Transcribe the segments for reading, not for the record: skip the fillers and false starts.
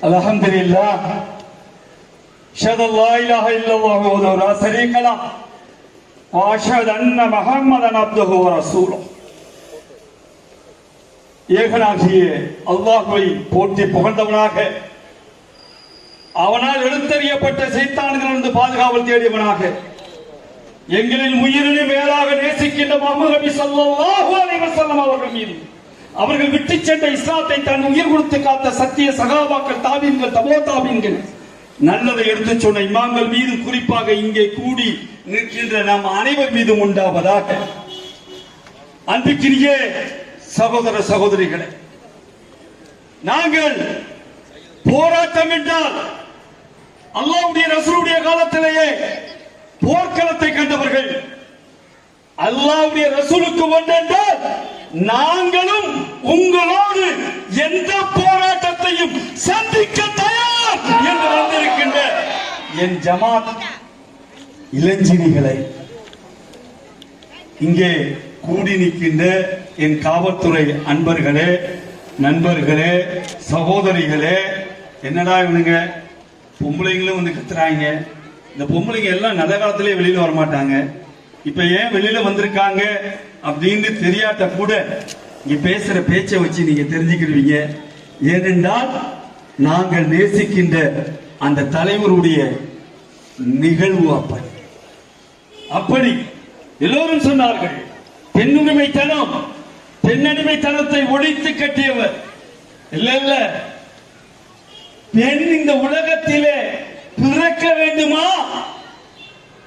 Alhamdulillah. Ashhadu an la ilaha illallah wahdahu la sharika lah wa ashhadu anna Muhammadan abduhu wa rasuluh. ஏகனாகிய அல்லாஹ்வை போற்றி புகழ்ந்தவனாக, அவனால் எடுத்தறியப்பட்ட சைத்தான்களிலிருந்து பாதுகாவல் தேடியவனாக, எங்களின் உயிரினை மேலாக நேசிக்கின்ற முஹம்மது நபி ஸல்லல்லாஹு அலைஹி வஸல்லம் அவர்கள் மீது, அவர்கள் விட்டு சென்ற இஸ்லாத்தை தன் உயிர் கொடுத்து காத்த சத்திய சகாபாக்கள், தாபீன்கள், தபோ தாபீன்கள், நல்லதை எடுத்து சொன்ன இமாம்கள் மீது, குறிப்பாக இங்கே கூடி நிற்கின்ற நம் அனைவர் மீதும் உண்டாவதாக. அன்பிற்கினிய சகோதர சகோதரிகளே, நாங்கள் போராட்டம் என்றால் அல்லாஹ்வுடைய ரசூலுடைய காலத்திலேயே போர்க்களத்தை கண்டவர்கள். அல்லாஹ்வுடைய ரசூலுக்கு ஒன்றென்றால் நாங்களும் உங்களோடு எந்த போராட்டத்தையும் சந்திக்க தயார் என்று வந்திருக்கின்ற என் ஜமாத் இளஞ்சினிகளை, இங்கே கூடி நிற்கின்ற என் காவல்துறை அன்பர்களே, நண்பர்களே, சகோதரிகளே, என்னடா இவனுங்க பொம்பளைங்களும் வந்து கத்துறாங்க. இந்த பொம்பளைங்க எல்லாம் நல்ல காலத்திலே வெளியில வரமாட்டாங்க, இப்ப ஏன் வெளியில வந்திருக்காங்க அப்படின்னு தெரியாட்ட கூட இங்க பேசுற பேச்சை வச்சு நீங்க தெரிஞ்சுக்கிடுவீங்க. ஏனென்றால் நாங்கள் நேசிக்கின்ற அந்த தலைவருடைய நிகழ்வு அப்படி எல்லோரும் சொன்னார்கள். பெண்ணுரிமைத்தனம், பெண்ணடிமைத்தனத்தை ஒழித்து கட்டியவர். இல்ல, பெண் இந்த உலகத்திலே பிறக்க வேண்டுமா,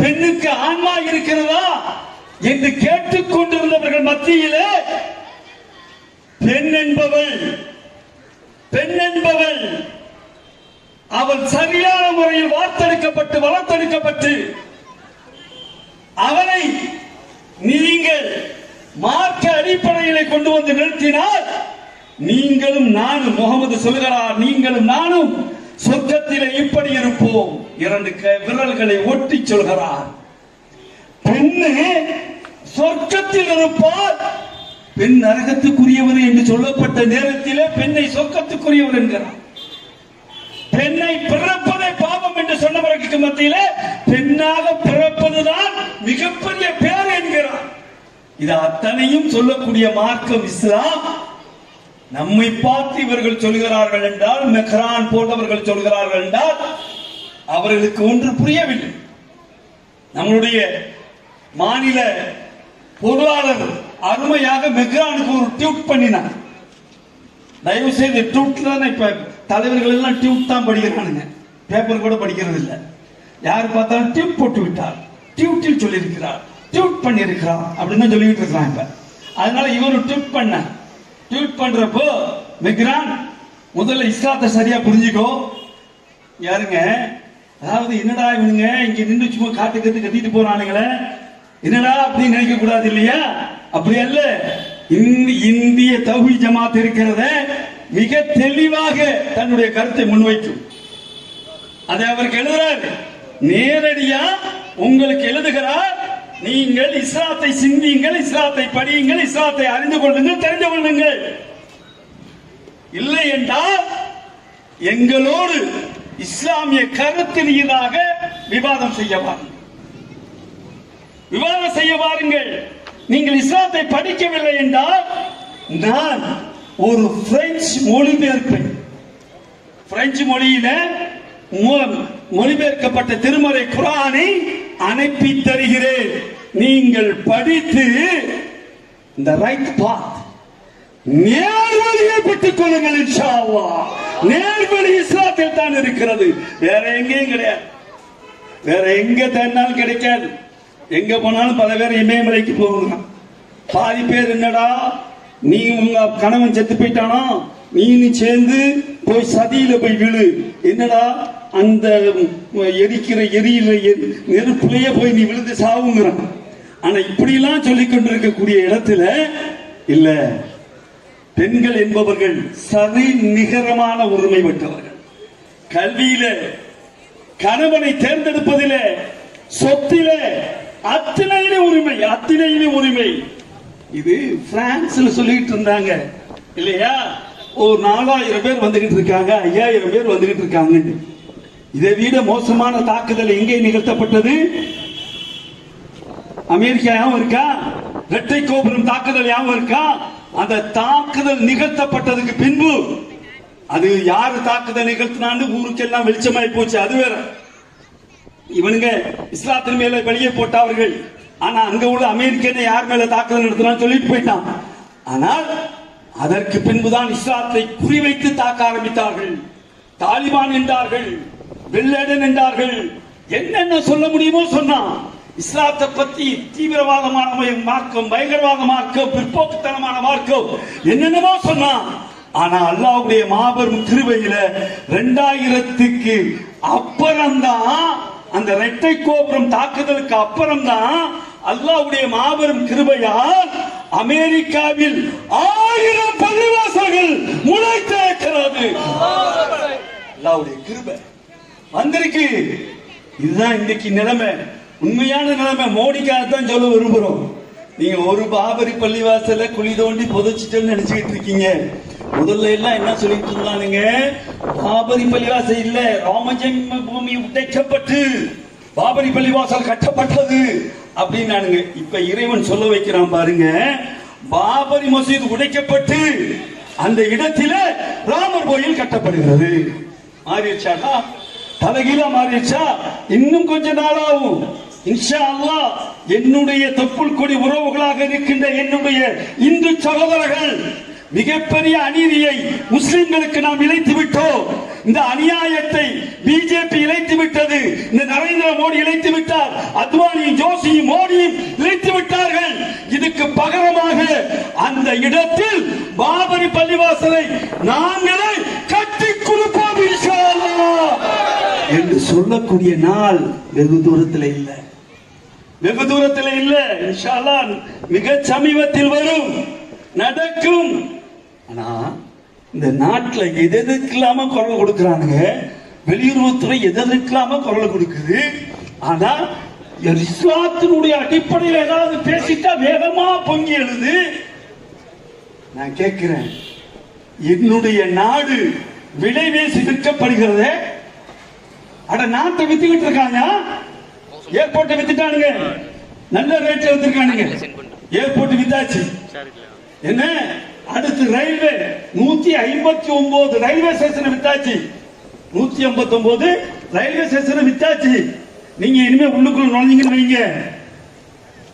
பெண்ணுக்கு ஆன்மா இருக்கிறதா என்று கேட்டுக் கொண்டிருந்தவர்கள் மத்தியிலே பெண் என்பவள் அவள் சரியான முறையில் வார்த்தெடுக்கப்பட்டு வளர்த்தெடுக்கப்பட்டு அவனை நீங்கள் மார்க்க அடிப்படையிலே கொண்டு வந்து நிறுத்தினால், நீங்களும் நானும், முகமது சொல்கிறார், நீங்களும் நானும் சொர்க்கத்திலே இப்படி இருப்போம். இரண்டு விரல்களை ஒட்டி சொல்கிறார். பெண்ணு சொர்க்கத்தில் இருப்பார், பெண் நரகத்துக்குரியவர் என்று சொல்லப்பட்ட நேரத்திலே பெண்ணை சொர்க்கத்துக்குரியவர் என்கிறார். பெண்ணை பிறப்பதை பாவம் என்று சொன்னவர்களுக்கு மத்தியிலே பெண்ணாக பிறப்பதுதான் மிகப்பெரிய பேர் என்கிறார். இது அத்தனையும் சொல்லக்கூடிய மார்க்கம் இஸ்லாம். நம்மை பார்த்து இவர்கள் சொல்கிறார்கள் என்றால், மெக்ரான் போன்றவர்கள் சொல்கிறார்கள் என்றால், அவர்களுக்கு ஒன்று புரியவில்லை. நம்முடைய மாநில பொருளாளர் அருமையாக மெக்ரானுக்கு ஒரு ட்வீட் பண்ணினார். தயவு செய்து ட்வீட்ல இப்ப தலைவர்கள் எல்லாம் ட்வீட் தான் படிக்கிறானுங்க, பேப்பர் கூட படிக்கிறது இல்லை. யார் பார்த்தாலும் ட்வீட் போட்டு விட்டார், ட்வீட்டில் சொல்லியிருக்கிறார், ட்வீட் பண்ணியிருக்கிறார் அப்படின்னு சொல்லிட்டு இருக்கிறான். இப்ப அதனால இவரு ட்வீட் பண்றப்போ மெக்ரான் முதல்ல இஸ்லாத்தை சரியா புரிஞ்சுக்கோ. யாருங்க, அதாவது என்னடா இவனுங்க இங்க நின்று சும்மா காட்டு கத்திட்டு போறானுங்களே, என்னடா அப்படின்னு நினைக்க கூடாது இல்லையா? அப்படி அல்ல, இந்திய தௌஹீத் ஜமாத் இருக்கிறத மிக தெளிவாக தன்னுடைய கருத்தை முன்வைக்கும். அதை அவருக்கு எழுதுறாரு, நேரடியா உங்களுக்கு எழுதுகிறார். நீங்கள் இஸ்லாத்தை சிந்தியுங்கள், இஸ்லாத்தை படியுங்கள், இஸ்லாத்தை அறிந்து கொள்ளுங்கள், தெரிந்து கொள்ளுங்கள். இல்லை என்றால் எங்களோடு இஸ்லாமிய கருத்து ரீதியாக விவாதம் செய்ய வாருங்கள். நீங்கள் இஸ்லாத்தை படிக்கவில்லை என்றால் நான் ஒரு பிரெஞ்சு மொழிபெயர்ப்பேன். பிரெஞ்சு மொழியில மொழிபெயர்க்கப்பட்ட திருமறை குர்ஆனை அனுப்பி தருகிறேன். நீங்கள் படித்து இந்த ரைட் பாத், நேர்வழியை பெற்றுக் கொள்ளுங்கள். இன்ஷா அல்லாஹ் நேர்வழி இஸ்லாத்தில் தான் இருக்கிறது, வேற எங்கேயும் கிடையாது. வேற எங்க தேடினாலும் கிடைக்காது. எங்க போனாலும் பல பேர் இமயமலைக்கு போகுங்க. பாதி பேர் என்னடா, நீ உங்க கணவன் செத்து போயிட்டானா, நீ சேர்ந்து போய் சதியில போய் விழு, என்னடா அந்த எரிக்கிற எரியில நெருப்புலயே போய் நீ விழுந்து சாவுங்கிறான். ஆனா இப்படி எல்லாம் சொல்லிக் கொண்டிருக்கக்கூடிய இடத்துல இல்ல, பெண்கள் என்பவர்கள் சரி நிகரமான உரிமை பெற்றவர்கள். கல்வியில, கணவனை தேர்ந்தெடுப்பதில, சொத்தில, அத்தனையிலும் உரிமை. இது பிரான்ஸ்ல சொல்லிட்டு இருந்தாங்க இல்லையா? ஒரு 4000 பேர் வந்துகிட்டு இருக்காங்க, 5000 பேர் வந்துகிட்டு இருக்காங்க. இதை விட மோசமான தாக்குதல் எங்கே நிகழ்த்தப்பட்டது? அமெரிக்கா யாவும் இருக்கா? இரட்டை கோபுரம் தாக்குதல் யாவும் இருக்கா? அந்த தாக்குதல் நிகழ்த்தப்பட்டதுக்கு பின்பு அது யாரு தாக்குதல் நிகழ்த்தினான்னு ஊருக்கெல்லாம் வெளிச்சமாய் போச்சு. அது வேற. இவனுங்க இஸ்லாத்தின் மேல வெளியே போட்டவர்கள். ஆனா அங்க உள்ள அமெரிக்கனை யார் மேல தாக்குதல் நடத்தினான்னு சொல்லிட்டு போயிட்டான். ஆனால் அதற்கு பின்புதான் இஸ்லாத்தை குறிவைத்து தாக்க ஆரம்பித்தார்கள். தாலிபான் என்றார்கள், பின்லேடன் என்றார்கள், என்னென்ன சொல்ல முடியுமோ சொன்னான். இஸ்லாத்தை பத்தி தீவிரவாதமான மார்க்கம், பயங்கரவாத மார்க்கம், பிற்போக்குத்தனமான மார்க்கம் என்னென்னமோ சொன்னான். ஆனா அல்லாஹ்வுடைய மாபெரும் கிருபையில 2000க்கு அப்புறம்தான், அந்த இரட்டை கோபுரம் தாக்குதலுக்கு அப்புறம்தான் அல்லாஹ்வுடைய மாபெரும் கிருபையால் அமெரிக்காவில் 1000 பள்ளிவாசல்கள் முளைத்திருக்கிறது. அல்லாஹ்வுடைய கிருபை வந்திருக்கு. இதுதான் இன்னைக்கு நிலைமை, உண்மையான நிலைமை. மோடிக்காக தான் சொல்ல விரும்புறோம். நீங்க ஒரு பாபரி பள்ளிவாசல குழி தோண்டி புதைச்சிட்டேன்னு நினைச்சுக்கிட்டு இருக்கீங்க. முதல்ல எல்லாம் என்ன சொல்லிட்டு இருந்தானுங்க? பாபரி பள்ளிவாசல் இல்ல, ராமஜென்ம பூமி உடைக்கப்பட்டு பாபரி பள்ளிவாசல் கட்டப்பட்டது அப்படின்னானுங்க. இப்ப இறைவன் சொல்ல வைக்கிறான் பாருங்க, பாபரி மசூதி உடைக்கப்பட்டு அந்த இடத்தில ராமர் கோயில் கட்டப்படுகிறது. மாறிடுச்சாடா? தலைகீழா மாறிடுச்சா? இன்னும் கொஞ்ச நாளாகும். இன்ஷா அல்லாஹ் என்னுடைய தொப்புள் கொடி உறவுகளாக இருக்கின்ற என்னுடைய இந்து சகோதரர்கள், மிகப்பெரிய அநீதியை முஸ்லிம்களுக்கு நாம் இழைத்து விட்டோம். இந்த அநியாயத்தை பிஜேபி இழைத்து விட்டது. இந்த நரேந்திர மோடி இழைத்து விட்டார். அத்வானி, ஜோஷி, மோடியும் இழைத்து விட்டார்கள். இதுக்கு பகரமாக அந்த இடத்தில் பாபரி பள்ளிவாசலை நாங்களே கட்டி கொடுப்போம் இன்ஷா அல்லாஹ் என்று சொல்லக்கூடிய நாள் வெகு தூரத்தில் இல்லை, வெகு தூரத்தில் இல்லை. இன்ஷா அல்லாஹ் மிக சமீபத்தில் வரும், நடக்கும். ஆனா இந்த நாட்டுல எதற்கெல்லாம குரல் கொடுக்கிறானுங்க. வெளியுறவுத்துறை எதற்கெல்லாம குரல் கொடுக்குது. ஆனா இஸ்லாத்தினுடைய அடிப்படையில் ஏதாவது பேசிட்டா வேகமா பொங்கி எழுது. நான் கேட்கிறேன், என்னுடைய நாடு விலை பேசி விற்கப்படுகிறது. அட நாட்டை வித்துக்கிட்டு இருக்காங்க. ஏர்போர்ட்டை வித்துட்டானுங்க, நல்ல ரேட்ல வித்துருக்கானுங்க. ஏர்போர்ட் வித்தாச்சு. என்ன அடுத்து ரயில்வே 159 ரயில்வே ஸ்டேஷன் வித்தாச்சு. 159 ரயில்வே ஸ்டேஷன் வித்தாச்சு. நீங்க இனிமே உள்ளுக்குள்ள நுழைஞ்சீங்கன்னு வைங்க,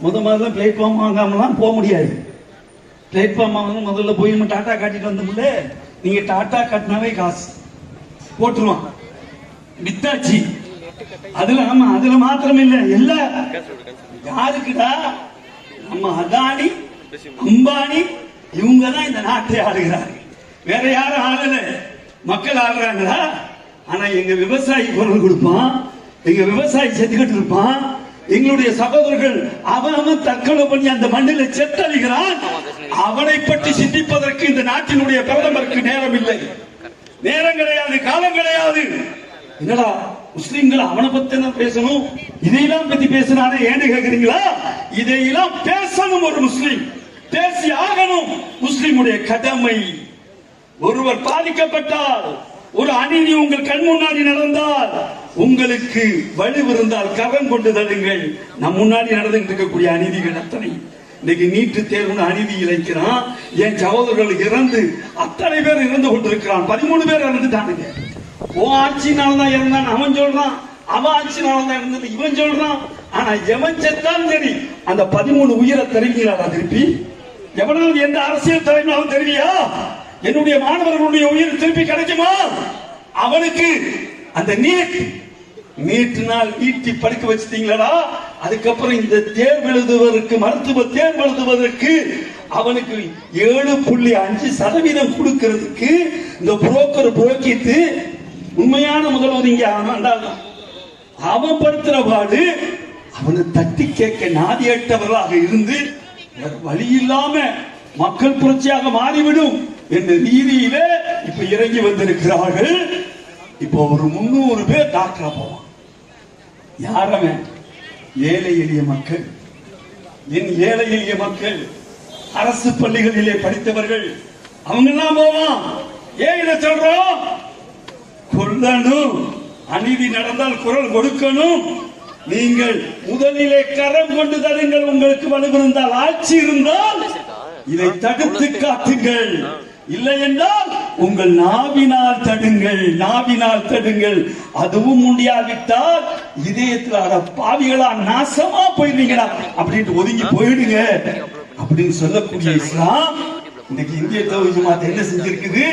முதல்ல பிளாட்ஃபார்ம் வாங்காமலாம் போக முடியாது. பிளாட்ஃபார்ம் வாங்க முதல்ல போய் டாடா காட்டிட்டு வந்தோம்ல, நீங்க டாடா காட்டினாவே காசு போட்டுருவான். வித்தாச்சு. அதுல ஆமா, அதுல மாத்திரம் இல்ல, இல்ல யாருக்குடா? நம்ம அதானி, அம்பானி இவங்க தான் இந்த நாட்டை ஆளுகிறார்கள். வேற யாரும் ஆளல, மக்கள் ஆளுறாங்களா? ஆனா எங்க விவசாயி குரல் கொடுப்பான், எங்க விவசாயி செத்துக்கிட்டு இருப்பான். எங்களுடைய சகோதரர்கள் அவன் தற்கொலை பண்ணி அந்த மண்ணில செத்தழிகிறான். அவனை பற்றி சிந்திப்பதற்கு இந்த நாட்டினுடைய பிரதமருக்கு நேரம் இல்லை, நேரம் கிடையாது, காலம் கிடையாது. என்னடா முஸ்லிம்கள் அவனை பத்தி பேசணும், இதையெல்லாம் பத்தி பேசினானே ஏன்னு கேக்குறீங்களா? இதையெல்லாம் பேசணும். ஒரு முஸ்லிம் பேசி ஆகணும், முஸ்லிமுடைய கடமை. ஒருவர் பாதிக்கப்பட்டால், ஒரு அநீதி உங்கள் கண் முன்னாடி நடந்தால், உங்களுக்கு வலுவிருந்தால் கரம் கொண்டு தருங்கள். நம் முன்னாடி நடந்துட்டு இருக்கக்கூடிய அநீதிகள் அத்தனை. இன்னைக்கு நீட்டு தேர்வு அநீதி இழைக்கிறான். என் சகோதரர்கள் இறந்து அத்தனை பேர் இறந்து கொண்டிருக்கிறான். 13 பேர் இறந்துட்டானுங்க. ஓ ஆட்சினால்தான் இறந்தான் அவன் சொல்றான், அவன் ஆட்சினால்தான் இருந்தது இவன் சொல்றான். ஆனா எவன் செத்தாலும் சரி அந்த 13 உயிரை தருவீங்களா? திருப்பி எவனாவது எந்த அரசியல் தலைவனாலும் தெரிவியா? என்னுடைய மாணவர்களுடைய உயிர் திருப்பி கிடைக்குமா? அவனுக்கு அந்த நீட்டு நாள் நீட்டி படிக்க வச்சிட்டீங்களா? அதுக்கப்புறம் இந்த தேர்வு எழுதுவதற்கு, மருத்துவ தேர்வு எழுதுவதற்கு அவனுக்கு 7.5% கொடுக்கிறதுக்கு இந்த புரோக்கர் புரோக்கிட்டு உண்மையான முதல்வர் இங்க அவன் படுத்துற பாடு. அவனை தட்டி கேட்க நாதியற்றவர்களாக இருந்து வழி இல்லாம மக்கள் புரட்சியாக மாறிவிடும் என்ற ரீதியில இப்ப இறங்கி வந்திருக்கிறார்கள். இப்போ ஒரு 300 பேர் டாக்டரா போவான். யாரவன்? ஏழை எளிய மக்கள். என் ஏழை எளிய மக்கள், அரசு பள்ளிகளிலே படித்தவர்கள், அவங்க எல்லாம் போவான். ஏன் இதை சொல்றோம்? கொல்லணும், அநீதி நடந்தால் குரல் கொடுக்கணும். நீங்கள் முதலிலே கரம் கொண்டு தருங்கள். உங்களுக்கு வலுவிருந்தால், ஆட்சி இருந்தால் இதை தடுத்து காட்டுங்கள். இல்லை என்றால் உங்கள் நாவினால் தடுங்கள், நாவினால் தடுங்கள். அதுவும் முடியாவிட்டால் இதயத்தில் அட பாவிகளா நாசமா போயிருவீங்களா அப்படின்ட்டு ஒதுங்கி போயிடுங்க அப்படின்னு சொல்லக்கூடிய இஸ்லாம் இன்னைக்கு இந்திய தௌஹீத் ஜமாத் என்ன செஞ்சிருக்குது?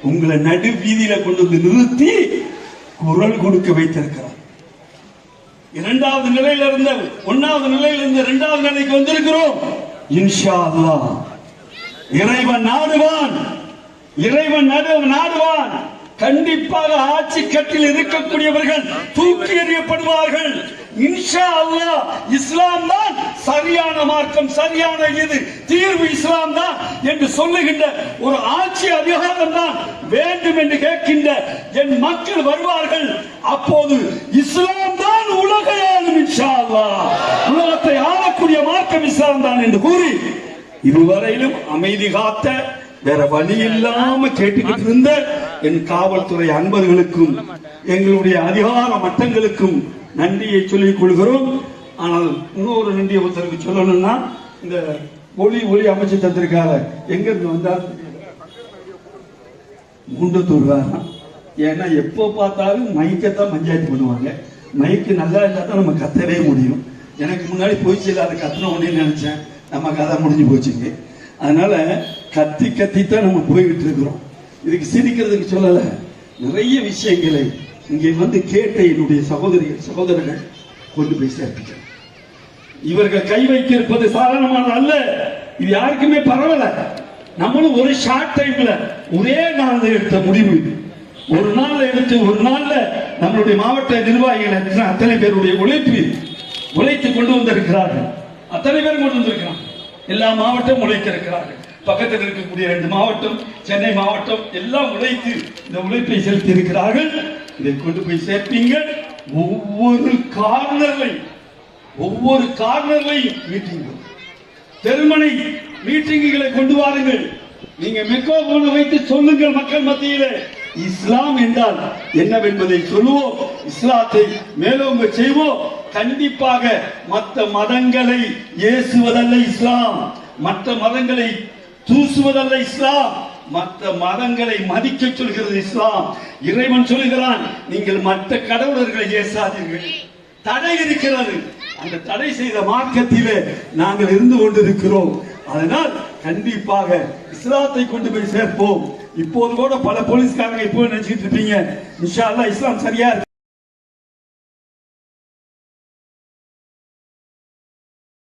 உங்களை நடு வீதியில கொண்டு வந்து நிறுத்தி குரல் கொடுக்க வைத்திருக்கிறார். இரண்டாவது நிலையில இருந்த, ஒன்னாவது நிலையில இருந்து இரண்டாவது நிலைக்கு வந்திருக்கிறோம். இன்ஷா அல்லாஹ் இறைவன் நாடுவான், இறைவன் நாடுவான். கண்டிப்பாக ஆட்சி கட்டில் இருக்கக்கூடியவர்கள் தூக்கி எறியப்படுவார்கள். இன்ஷா அல்லாஹ் இஸ்லாம் தான் சரியான மார்க்கம், சரியான இது தீர்வு இஸ்லாம் தான் என்று சொல்லுகின்ற ஒரு ஆட்சி அதிகாரம் தான் வேண்டும் என்று கேட்கின்ற என் மக்கள் வருவார்கள். அப்போது இஸ்லாம் தான் உலகை ஆளும். இன்ஷா அல்லாஹ் உலகத்தை ஆளக்கூடிய மார்க்கம் இஸ்லாம் தான் என்று கூறி இதுவரையிலும் அமைதி காத்த, வேற வழி இல்லாம கேட்டுக்கிட்டு இருந்த என் காவல்துறை அன்பர்களுக்கும் எங்களுடைய அதிகார மட்டங்களுக்கும் நன்றியை சொல்லிக் கொள்கிறோம். ஆனால் இன்னொரு நன்றியை ஒருத்தருக்கு சொல்லணும்னா, இந்த ஒளி அமைச்சு தந்திருக்காரு. எங்க இருந்து வந்தார்? குண்டத்தூர். ஏன்னா எப்போ பார்த்தாலும் மைக்கத்தான் பஞ்சாயத்து பண்ணுவாங்க. மைக்கு நல்லா இருந்தா தான் நம்ம கத்தவே முடியும். எனக்கு முன்னாடி போய் செல்லாத கத்தனை ஒண்ணு நினைச்சேன், நம்ம கதை முடிஞ்சு போச்சுங்க. அதனால கத்தி கத்தித்தான் நம்ம போய்கிட்டு இருக்கிறோம். இதுக்கு சிரிக்கிறதுக்கு சொல்லல, நிறைய விஷயங்களை இங்கே வந்து கேட்ட என்னுடைய சகோதரர்கள் கொண்டு போய் சேர்ப்பிக்கிறோம். இவர்கள் கை வைத்திருப்பது சாதாரணமான அல்ல. இது யாருக்குமே பரவல. நம்மளும் ஒரு ஷார்ட் டைம்ல ஒரே நாள்ல எடுத்த முடிவு. ஒரு நாள்ல எடுத்து ஒரு நாள்ல நம்மளுடைய மாவட்ட நிர்வாகிகள் அத்தனை பேருடைய உழைத்து கொண்டு வந்திருக்கிறார்கள். அத்தனை பேர் கொண்டு வந்திருக்கிறாங்க. எல்லா மாவட்டம் உழைத்திருக்கிறார்கள். பக்கத்தில் இருக்கக்கூடிய 2 மாவட்டம், சென்னை மாவட்டம் எல்லாம் உழைத்து இந்த உழைப்பை செலுத்தி இருக்கிறார்கள். இதை கொண்டு போய் சேர்ப்பீங்க. ஒவ்வொரு கார்னர்லையும் மீட்டிங், தெருமனை மீட்டிங்களை கொண்டு வாருங்கள். நீங்க மெக்கோபோன் வைத்து சொல்லுங்கள் மக்கள் மத்தியிலே இஸ்லாம் என்றால் என்னவென்பதை சொல்லுவோம். இஸ்லாத்தை மேலோங்க செய்வோம். கண்டிப்பாக மற்ற மதங்களை ஏசுவதல்ல இஸ்லாம், மற்ற மதங்களை தூசுவதல்ல இஸ்லாம், மற்ற மதங்களை மதிக்க சொல்கிறது இஸ்லாம். இறைவன் சொல்லுகிறான், நீங்கள் மற்ற கடவுளர்களை ஏசாதீர்கள். தடை இருக்கிறது. அந்த தடை செய்த மார்க்கத்திலே நாங்கள் இருந்து கொண்டிருக்கிறோம். அதனால் கண்டிப்பாக இஸ்லாத்தை கொண்டு போய் சேர்ப்போம். இப்போது கூட பல போலீஸ்காரங்க இப்போ நினைச்சிட்டு இருப்பீங்க, இன்ஷா அல்லாஹ் இஸ்லாம் சரியா இருக்கு.